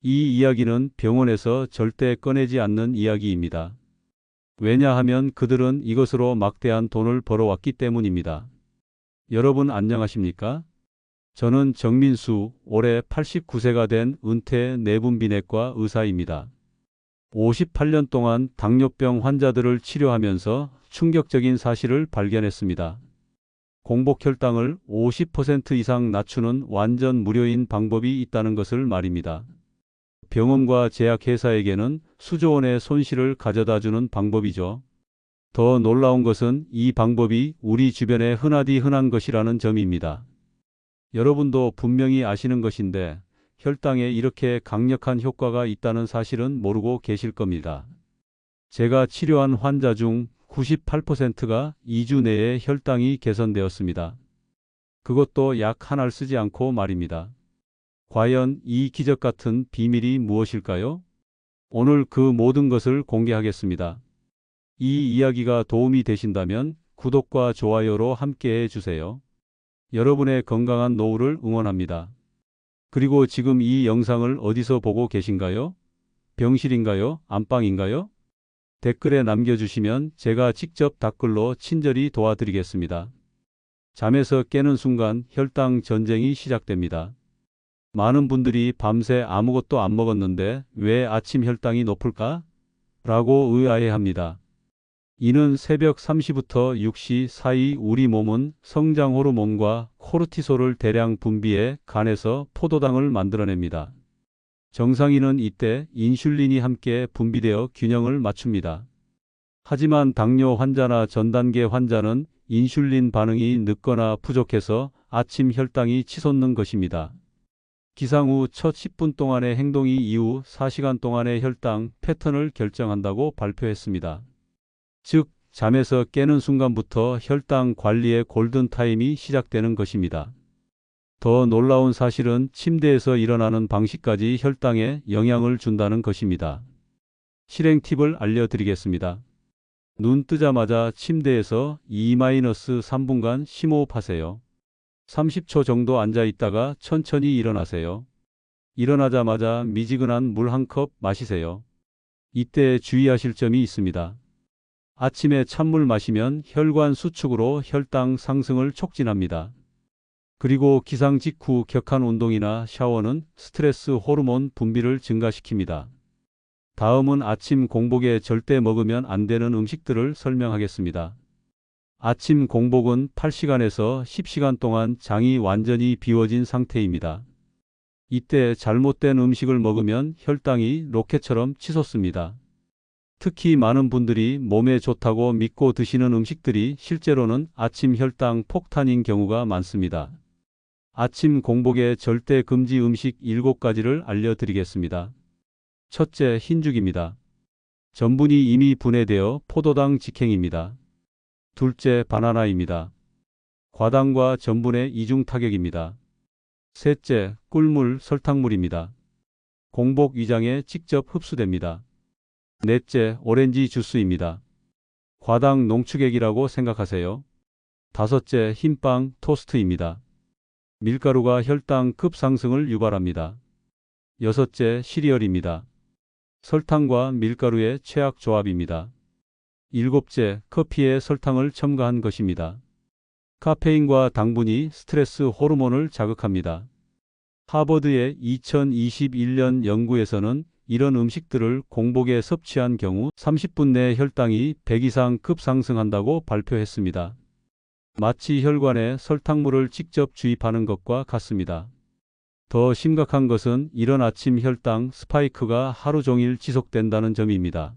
이 이야기는 병원에서 절대 꺼내지 않는 이야기입니다. 왜냐하면 그들은 이것으로 막대한 돈을 벌어왔기 때문입니다. 여러분 안녕하십니까? 저는 정민수, 올해 89세가 된 은퇴 내분비내과 의사입니다. 58년 동안 당뇨병 환자들을 치료하면서 충격적인 사실을 발견했습니다. 공복 혈당을 50% 이상 낮추는 완전 무료인 방법이 있다는 것을 말입니다. 병원과 제약회사에게는 수조 원의 손실을 가져다주는 방법이죠. 더 놀라운 것은 이 방법이 우리 주변에 흔하디 흔한 것이라는 점입니다. 여러분도 분명히 아시는 것인데 혈당에 이렇게 강력한 효과가 있다는 사실은 모르고 계실 겁니다. 제가 치료한 환자 중 98%가 2주 내에 혈당이 개선되었습니다. 그것도 약 하나를 쓰지 않고 말입니다. 과연 이 기적 같은 비밀이 무엇일까요? 오늘 그 모든 것을 공개하겠습니다. 이 이야기가 도움이 되신다면 구독과 좋아요로 함께해 주세요. 여러분의 건강한 노후를 응원합니다. 그리고 지금 이 영상을 어디서 보고 계신가요? 병실인가요? 안방인가요? 댓글에 남겨주시면 제가 직접 댓글로 친절히 도와드리겠습니다. 잠에서 깨는 순간 혈당 전쟁이 시작됩니다. 많은 분들이 밤새 아무것도 안 먹었는데 왜 아침 혈당이 높을까? 라고 의아해합니다. 이는 새벽 3시부터 6시 사이 우리 몸은 성장 호르몬과 코르티솔을 대량 분비해 간에서 포도당을 만들어냅니다. 정상인은 이때 인슐린이 함께 분비되어 균형을 맞춥니다. 하지만 당뇨 환자나 전단계 환자는 인슐린 반응이 늦거나 부족해서 아침 혈당이 치솟는 것입니다. 기상 후 첫 10분 동안의 행동이 이후 4시간 동안의 혈당 패턴을 결정한다고 발표했습니다. 즉, 잠에서 깨는 순간부터 혈당 관리의 골든타임이 시작되는 것입니다. 더 놀라운 사실은 침대에서 일어나는 방식까지 혈당에 영향을 준다는 것입니다. 실행 팁을 알려드리겠습니다. 눈 뜨자마자 침대에서 2-3분간 심호흡하세요. 30초 정도 앉아 있다가 천천히 일어나세요. 일어나자마자 미지근한 물 한 컵 마시세요. 이때 주의하실 점이 있습니다. 아침에 찬물 마시면 혈관 수축으로 혈당 상승을 촉진합니다. 그리고 기상 직후 격한 운동이나 샤워는 스트레스 호르몬 분비를 증가시킵니다. 다음은 아침 공복에 절대 먹으면 안 되는 음식들을 설명하겠습니다. 아침 공복은 8시간에서 10시간 동안 장이 완전히 비워진 상태입니다. 이때 잘못된 음식을 먹으면 혈당이 로켓처럼 치솟습니다. 특히 많은 분들이 몸에 좋다고 믿고 드시는 음식들이 실제로는 아침 혈당 폭탄인 경우가 많습니다. 아침 공복에 절대 금지 음식 7가지를 알려드리겠습니다. 첫째, 흰죽입니다. 전분이 이미 분해되어 포도당 직행입니다. 둘째, 바나나입니다. 과당과 전분의 이중 타격입니다. 셋째, 꿀물, 설탕물입니다. 공복 위장에 직접 흡수됩니다. 넷째, 오렌지 주스입니다. 과당 농축액이라고 생각하세요. 다섯째, 흰빵, 토스트입니다. 밀가루가 혈당 급상승을 유발합니다. 여섯째, 시리얼입니다. 설탕과 밀가루의 최악 조합입니다. 일곱째, 커피에 설탕을 첨가한 것입니다. 카페인과 당분이 스트레스 호르몬을 자극합니다. 하버드의 2021년 연구에서는 이런 음식들을 공복에 섭취한 경우 30분 내 혈당이 100 이상 급상승한다고 발표했습니다. 마치 혈관에 설탕물을 직접 주입하는 것과 같습니다. 더 심각한 것은 이런 아침 혈당 스파이크가 하루 종일 지속된다는 점입니다.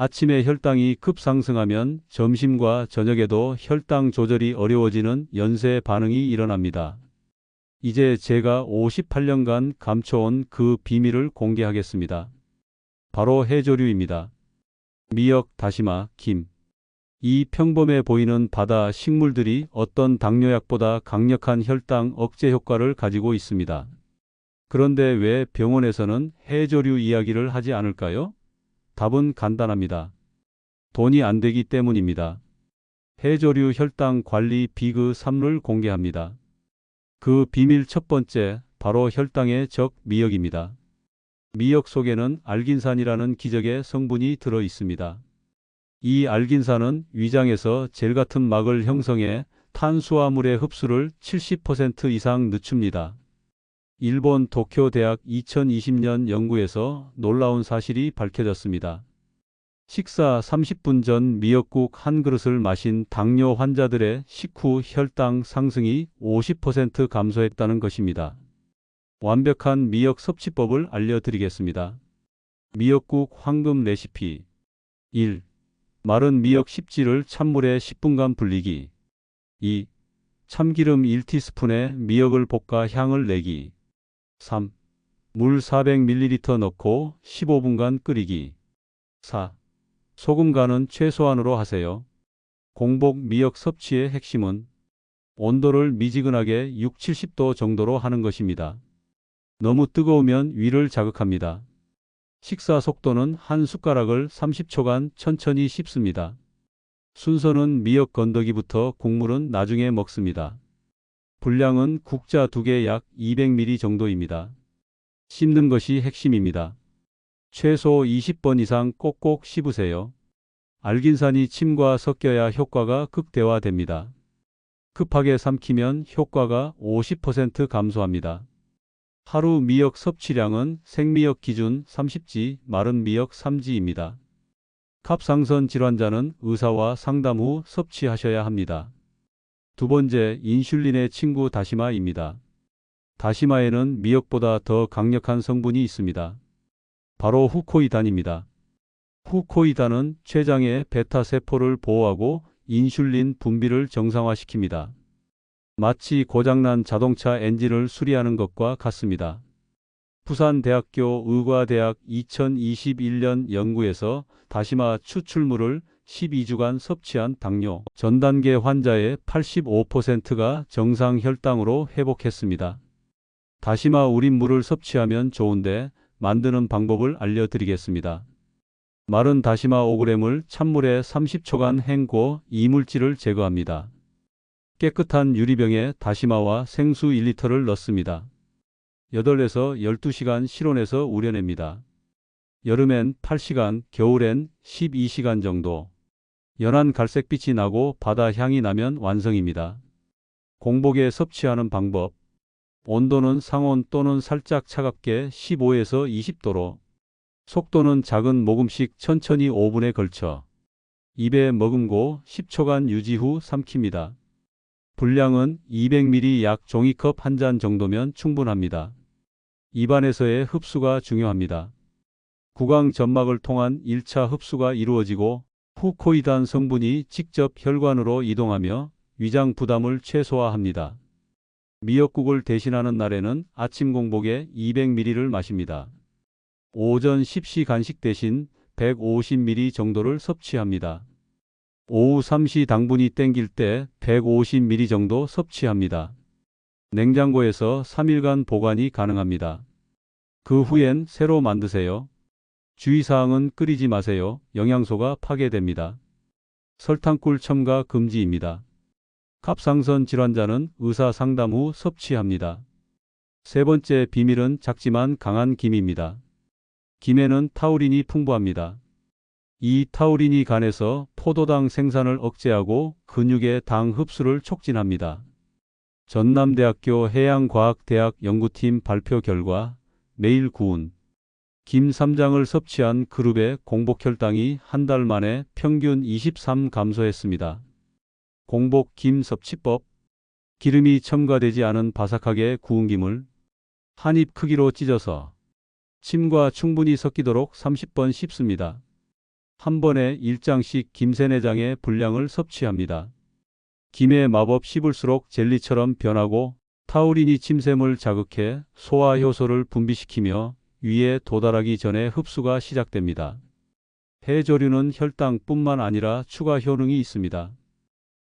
아침에 혈당이 급상승하면 점심과 저녁에도 혈당 조절이 어려워지는 연쇄 반응이 일어납니다. 이제 제가 58년간 감춰온 그 비밀을 공개하겠습니다. 바로 해조류입니다. 미역, 다시마, 김. 이 평범해 보이는 바다 식물들이 어떤 당뇨약보다 강력한 혈당 억제 효과를 가지고 있습니다. 그런데 왜 병원에서는 해조류 이야기를 하지 않을까요? 답은 간단합니다. 돈이 안 되기 때문입니다. 해조류 혈당 관리 비그 3를 공개합니다. 그 비밀 첫 번째, 바로 혈당의 적 미역입니다. 미역 속에는 알긴산이라는 기적의 성분이 들어 있습니다. 이 알긴산은 위장에서 젤 같은 막을 형성해 탄수화물의 흡수를 70% 이상 늦춥니다. 일본 도쿄대학 2020년 연구에서 놀라운 사실이 밝혀졌습니다. 식사 30분 전 미역국 한 그릇을 마신 당뇨 환자들의 식후 혈당 상승이 50% 감소했다는 것입니다. 완벽한 미역 섭취법을 알려드리겠습니다. 미역국 황금 레시피 1. 마른 미역 십지를 찬물에 10분간 불리기. 2. 참기름 1티스푼에 미역을 볶아 향을 내기. 3. 물 400ml 넣고 15분간 끓이기. 4. 소금 간은 최소한으로 하세요. 공복 미역 섭취의 핵심은 온도를 미지근하게 6, 70도 정도로 하는 것입니다. 너무 뜨거우면 위를 자극합니다. 식사 속도는 한 숟가락을 30초간 천천히 씹습니다. 순서는 미역 건더기부터 국물은 나중에 먹습니다. 분량은 국자 2개 약 200ml 정도입니다. 씹는 것이 핵심입니다. 최소 20번 이상 꼭꼭 씹으세요. 알긴산이 침과 섞여야 효과가 극대화됩니다. 급하게 삼키면 효과가 50% 감소합니다. 하루 미역 섭취량은 생미역 기준 30지, 마른 미역 3지입니다. 갑상선 질환자는 의사와 상담 후 섭취하셔야 합니다. 두 번째, 인슐린의 친구 다시마입니다. 다시마에는 미역보다 더 강력한 성분이 있습니다. 바로 후코이단입니다. 후코이단은 췌장의 베타 세포를 보호하고 인슐린 분비를 정상화시킵니다. 마치 고장난 자동차 엔진을 수리하는 것과 같습니다. 부산대학교 의과대학 2021년 연구에서 다시마 추출물을 12주간 섭취한 당뇨 전 단계 환자의 85%가 정상 혈당으로 회복했습니다. 다시마 우린 물을 섭취하면 좋은데 만드는 방법을 알려드리겠습니다. 마른 다시마 5g을 찬물에 30초간 헹궈 이물질을 제거합니다. 깨끗한 유리병에 다시마와 생수 1리터를 넣습니다. 8에서 12시간 실온에서 우려냅니다. 여름엔 8시간, 겨울엔 12시간 정도. 연한 갈색빛이 나고 바다 향이 나면 완성입니다. 공복에 섭취하는 방법. 온도는 상온 또는 살짝 차갑게 15에서 20도로. 속도는 작은 모금씩 천천히 5분에 걸쳐. 입에 머금고 10초간 유지 후 삼킵니다. 분량은 200ml 약 종이컵 한 잔 정도면 충분합니다. 입안에서의 흡수가 중요합니다. 구강 점막을 통한 1차 흡수가 이루어지고 후코이단 성분이 직접 혈관으로 이동하며 위장 부담을 최소화합니다. 미역국을 대신하는 날에는 아침 공복에 200ml를 마십니다. 오전 10시 간식 대신 150ml 정도를 섭취합니다. 오후 3시 당분이 땡길 때 150ml 정도 섭취합니다. 냉장고에서 3일간 보관이 가능합니다. 그 후엔 새로 만드세요. 주의사항은 끓이지 마세요. 영양소가 파괴됩니다. 설탕꿀 첨가 금지입니다. 갑상선 질환자는 의사 상담 후 섭취합니다. 세 번째 비밀은 작지만 강한 김입니다. 김에는 타우린이 풍부합니다. 이 타우린이 간에서 포도당 생산을 억제하고 근육의 당 흡수를 촉진합니다. 전남대학교 해양과학대학 연구팀 발표 결과 매일 구운 김 3장을 섭취한 그룹의 공복 혈당이 한 달 만에 평균 23 감소했습니다. 공복 김 섭취법. 기름이 첨가되지 않은 바삭하게 구운 김을 한 입 크기로 찢어서 침과 충분히 섞이도록 30번 씹습니다. 한 번에 1장씩 김 3, 4장의 분량을 섭취합니다. 김의 마법 씹을수록 젤리처럼 변하고 타우린이 침샘을 자극해 소화 효소를 분비시키며 위에 도달하기 전에 흡수가 시작됩니다. 해조류는 혈당뿐만 아니라 추가 효능이 있습니다.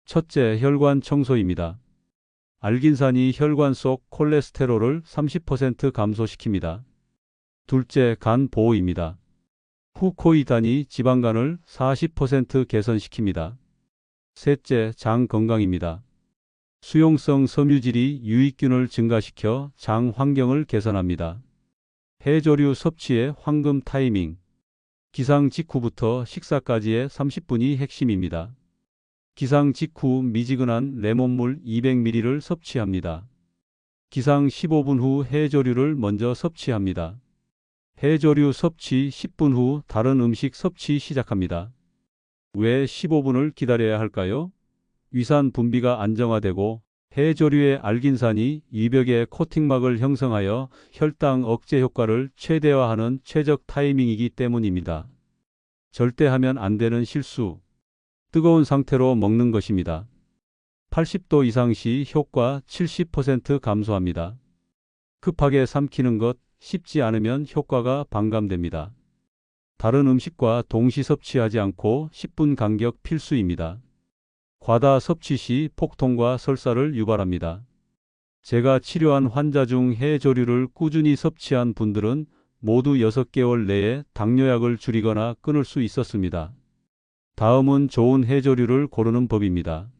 첫째, 혈관 청소입니다. 알긴산이 혈관 속 콜레스테롤을 30% 감소시킵니다. 둘째, 간 보호입니다. 후코이단이 지방간을 40% 개선시킵니다. 셋째, 장 건강입니다. 수용성 섬유질이 유익균을 증가시켜 장 환경을 개선합니다. 해조류 섭취의 황금 타이밍. 기상 직후부터 식사까지의 30분이 핵심입니다. 기상 직후 미지근한 레몬물 200ml를 섭취합니다. 기상 15분 후 해조류를 먼저 섭취합니다. 해조류 섭취 10분 후 다른 음식 섭취 시작합니다. 왜 15분을 기다려야 할까요? 위산 분비가 안정화되고 해조류의 알긴산이 위벽에 코팅막을 형성하여 혈당 억제 효과를 최대화하는 최적 타이밍이기 때문입니다. 절대 하면 안 되는 실수. 뜨거운 상태로 먹는 것입니다. 80도 이상 시 효과 70% 감소합니다. 급하게 삼키는 것 쉽지 않으면 효과가 반감됩니다. 다른 음식과 동시 섭취하지 않고 10분 간격 필수입니다. 과다 섭취 시 폭통과 설사를 유발합니다. 제가 치료한 환자 중 해조류를 꾸준히 섭취한 분들은 모두 6개월 내에 당뇨약을 줄이거나 끊을 수 있었습니다. 다음은 좋은 해조류를 고르는 법입니다.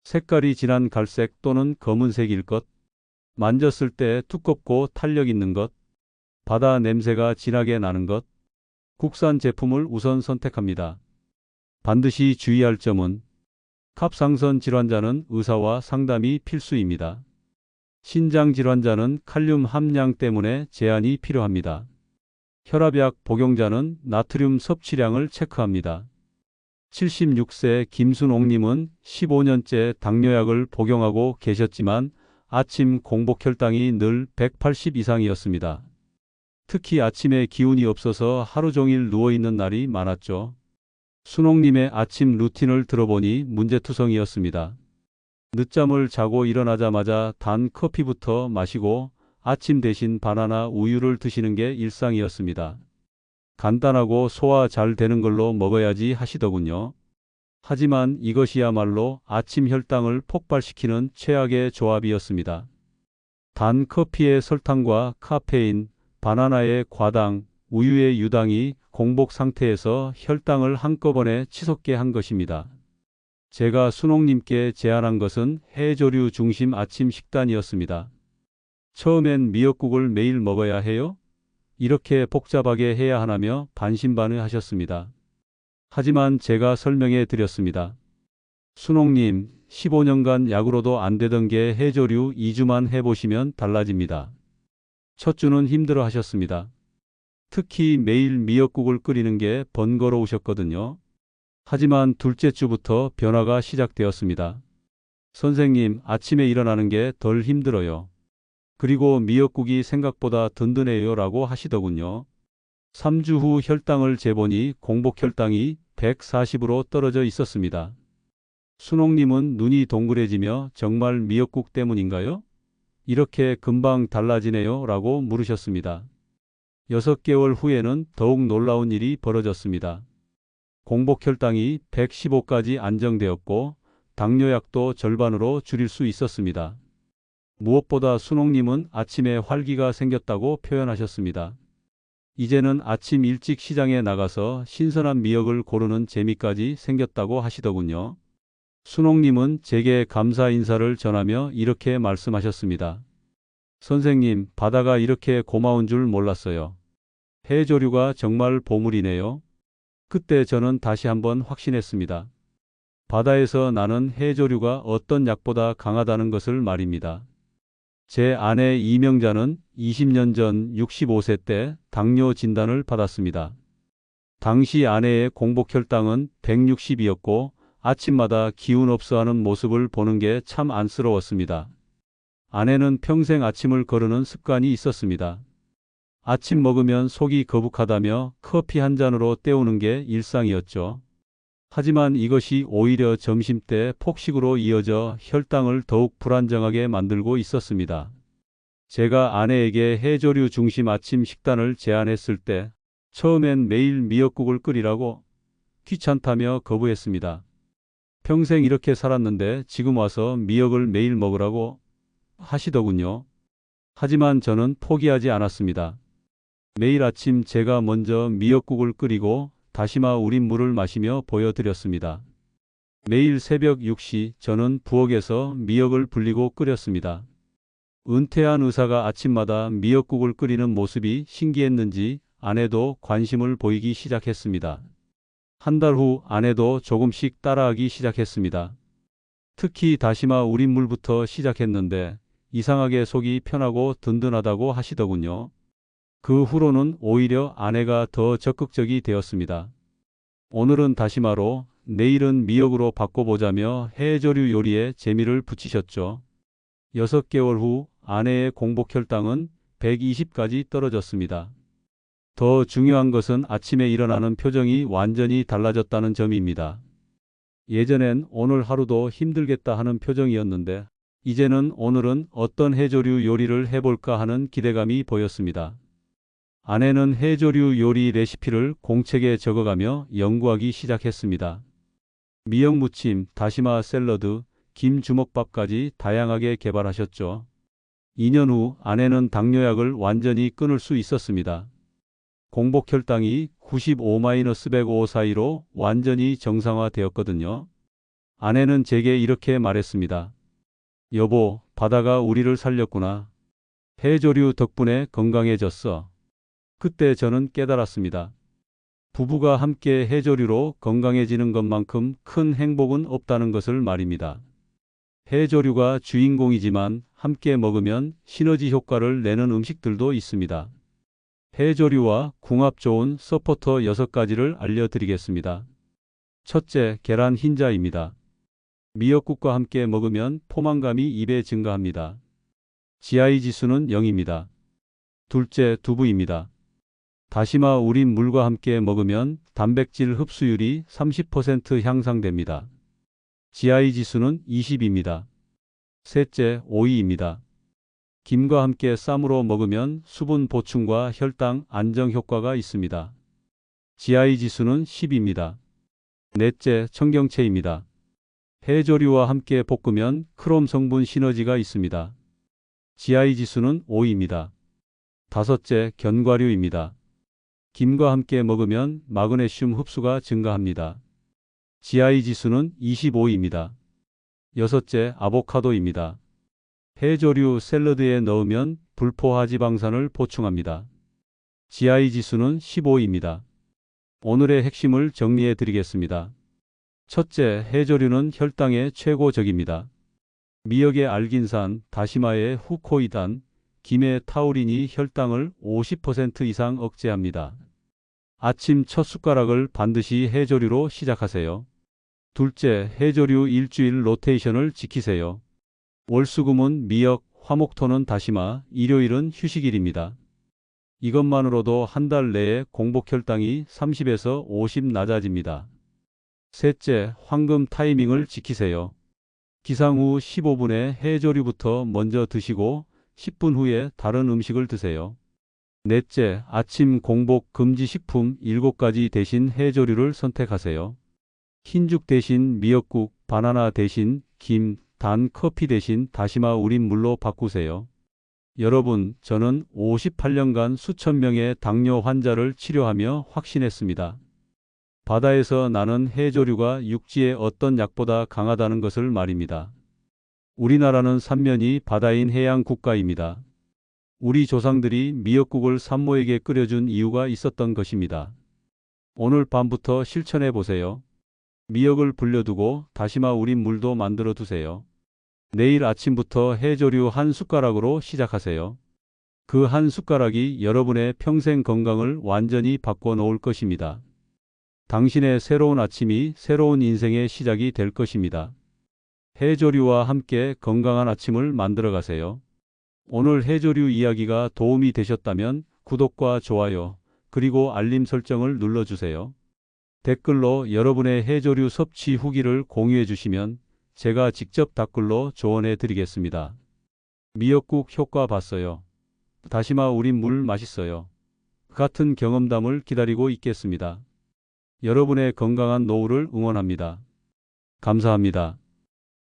색깔이 진한 갈색 또는 검은색일 것, 만졌을 때 두껍고 탄력 있는 것, 바다 냄새가 진하게 나는 것, 국산 제품을 우선 선택합니다. 반드시 주의할 점은 갑상선 질환자는 의사와 상담이 필수입니다. 신장 질환자는 칼륨 함량 때문에 제한이 필요합니다. 혈압약 복용자는 나트륨 섭취량을 체크합니다. 76세 김순옥님은 15년째 당뇨약을 복용하고 계셨지만 아침 공복 혈당이 늘 180 이상이었습니다. 특히 아침에 기운이 없어서 하루 종일 누워있는 날이 많았죠. 순옥님의 아침 루틴을 들어보니 문제투성이었습니다. 늦잠을 자고 일어나자마자 단 커피부터 마시고 아침 대신 바나나 우유를 드시는 게 일상이었습니다. 간단하고 소화 잘 되는 걸로 먹어야지 하시더군요. 하지만 이것이야말로 아침 혈당을 폭발시키는 최악의 조합이었습니다. 단 커피의 설탕과 카페인, 바나나의 과당, 우유의 유당이 공복 상태에서 혈당을 한꺼번에 치솟게 한 것입니다. 제가 순옥님께 제안한 것은 해조류 중심 아침 식단이었습니다. 처음엔 미역국을 매일 먹어야 해요? 이렇게 복잡하게 해야 하나며 반신반의하셨습니다. 하지만 제가 설명해 드렸습니다. 순옥님, 15년간 약으로도 안 되던 게 해조류 2주만 해보시면 달라집니다. 첫 주는 힘들어 하셨습니다. 특히 매일 미역국을 끓이는 게 번거로우셨거든요. 하지만 둘째 주부터 변화가 시작되었습니다. 선생님, 아침에 일어나는 게 덜 힘들어요. 그리고 미역국이 생각보다 든든해요 라고 하시더군요. 3주 후 혈당을 재보니 공복 혈당이 140으로 떨어져 있었습니다. 순옥님은 눈이 동그래지며 정말 미역국 때문인가요? 이렇게 금방 달라지네요 라고 물으셨습니다. 6개월 후에는 더욱 놀라운 일이 벌어졌습니다. 공복 혈당이 115까지 안정되었고 당뇨약도 절반으로 줄일 수 있었습니다. 무엇보다 순옥님은 아침에 활기가 생겼다고 표현하셨습니다. 이제는 아침 일찍 시장에 나가서 신선한 미역을 고르는 재미까지 생겼다고 하시더군요. 순옥님은 제게 감사 인사를 전하며 이렇게 말씀하셨습니다. 선생님, 바다가 이렇게 고마운 줄 몰랐어요. 해조류가 정말 보물이네요. 그때 저는 다시 한번 확신했습니다. 바다에서 나는 해조류가 어떤 약보다 강하다는 것을 말입니다. 제 아내 이명자는 20년 전 65세 때 당뇨 진단을 받았습니다. 당시 아내의 공복 혈당은 160이었고 아침마다 기운 없어 하는 모습을 보는 게 참 안쓰러웠습니다. 아내는 평생 아침을 거르는 습관이 있었습니다. 아침 먹으면 속이 거북하다며 커피 한 잔으로 때우는 게 일상이었죠. 하지만 이것이 오히려 점심때 폭식으로 이어져 혈당을 더욱 불안정하게 만들고 있었습니다. 제가 아내에게 해조류 중심 아침 식단을 제안했을 때 처음엔 매일 미역국을 끓이라고 귀찮다며 거부했습니다. 평생 이렇게 살았는데 지금 와서 미역을 매일 먹으라고 하시더군요. 하지만 저는 포기하지 않았습니다. 매일 아침 제가 먼저 미역국을 끓이고 다시마 우린 물을 마시며 보여드렸습니다. 매일 새벽 6시 저는 부엌에서 미역을 불리고 끓였습니다. 은퇴한 의사가 아침마다 미역국을 끓이는 모습이 신기했는지 아내도 관심을 보이기 시작했습니다. 한 달 후 아내도 조금씩 따라하기 시작했습니다. 특히 다시마 우린물부터 시작했는데 이상하게 속이 편하고 든든하다고 하시더군요. 그 후로는 오히려 아내가 더 적극적이 되었습니다. 오늘은 다시마로, 내일은 미역으로 바꿔보자며 해조류 요리에 재미를 붙이셨죠. 6개월 후 아내의 공복 혈당은 120까지 떨어졌습니다. 더 중요한 것은 아침에 일어나는 표정이 완전히 달라졌다는 점입니다. 예전엔 오늘 하루도 힘들겠다 하는 표정이었는데 이제는 오늘은 어떤 해조류 요리를 해볼까 하는 기대감이 보였습니다. 아내는 해조류 요리 레시피를 공책에 적어가며 연구하기 시작했습니다. 미역무침, 다시마 샐러드, 김주먹밥까지 다양하게 개발하셨죠. 2년 후 아내는 당뇨약을 완전히 끊을 수 있었습니다. 공복 혈당이 95-105 사이로 완전히 정상화되었거든요. 아내는 제게 이렇게 말했습니다. 여보, 바다가 우리를 살렸구나. 해조류 덕분에 건강해졌어. 그때 저는 깨달았습니다. 부부가 함께 해조류로 건강해지는 것만큼 큰 행복은 없다는 것을 말입니다. 해조류가 주인공이지만 함께 먹으면 시너지 효과를 내는 음식들도 있습니다. 해조류와 궁합 좋은 서포터 6가지를 알려드리겠습니다. 첫째, 계란 흰자입니다. 미역국과 함께 먹으면 포만감이 2배 증가합니다. GI 지수는 0입니다. 둘째, 두부입니다. 다시마 우린 물과 함께 먹으면 단백질 흡수율이 30% 향상됩니다. GI 지수는 20입니다. 셋째, 오이입니다. 김과 함께 쌈으로 먹으면 수분 보충과 혈당 안정 효과가 있습니다. GI 지수는 10입니다. 넷째, 청경채입니다. 해조류와 함께 볶으면 크롬 성분 시너지가 있습니다. GI 지수는 5입니다. 다섯째, 견과류입니다. 김과 함께 먹으면 마그네슘 흡수가 증가합니다. GI 지수는 25입니다. 여섯째, 아보카도입니다. 해조류 샐러드에 넣으면 불포화 지방산을 보충합니다. GI 지수는 15입니다. 오늘의 핵심을 정리해 드리겠습니다. 첫째, 해조류는 혈당에 최고적입니다. 미역의 알긴산, 다시마의 후코이단, 김의 타우린이 혈당을 50% 이상 억제합니다. 아침 첫 숟가락을 반드시 해조류로 시작하세요. 둘째, 해조류 일주일 로테이션을 지키세요. 월수금은 미역, 화목토는 다시마, 일요일은 휴식일입니다. 이것만으로도 한 달 내에 공복 혈당이 30에서 50 낮아집니다. 셋째, 황금 타이밍을 지키세요. 기상 후 15분에 해조류부터 먼저 드시고 10분 후에 다른 음식을 드세요. 넷째, 아침 공복 금지 식품 7가지 대신 해조류를 선택하세요. 흰죽 대신 미역국, 바나나 대신 김, 단 커피 대신 다시마 우린 물로 바꾸세요. 여러분, 저는 58년간 수천 명의 당뇨 환자를 치료하며 확신했습니다. 바다에서 나는 해조류가 육지의 어떤 약보다 강하다는 것을 말입니다. 우리나라는 삼면이 바다인 해양 국가입니다. 우리 조상들이 미역국을 산모에게 끓여준 이유가 있었던 것입니다. 오늘 밤부터 실천해 보세요. 미역을 불려두고 다시마 우린 물도 만들어 두세요. 내일 아침부터 해조류 한 숟가락으로 시작하세요. 그 한 숟가락이 여러분의 평생 건강을 완전히 바꿔 놓을 것입니다. 당신의 새로운 아침이 새로운 인생의 시작이 될 것입니다. 해조류와 함께 건강한 아침을 만들어 가세요. 오늘 해조류 이야기가 도움이 되셨다면 구독과 좋아요, 그리고 알림 설정을 눌러주세요. 댓글로 여러분의 해조류 섭취 후기를 공유해 주시면 제가 직접 댓글로 조언해 드리겠습니다. 미역국 효과 봤어요. 다시마 우린 물 맛있어요. 같은 경험담을 기다리고 있겠습니다. 여러분의 건강한 노후를 응원합니다. 감사합니다.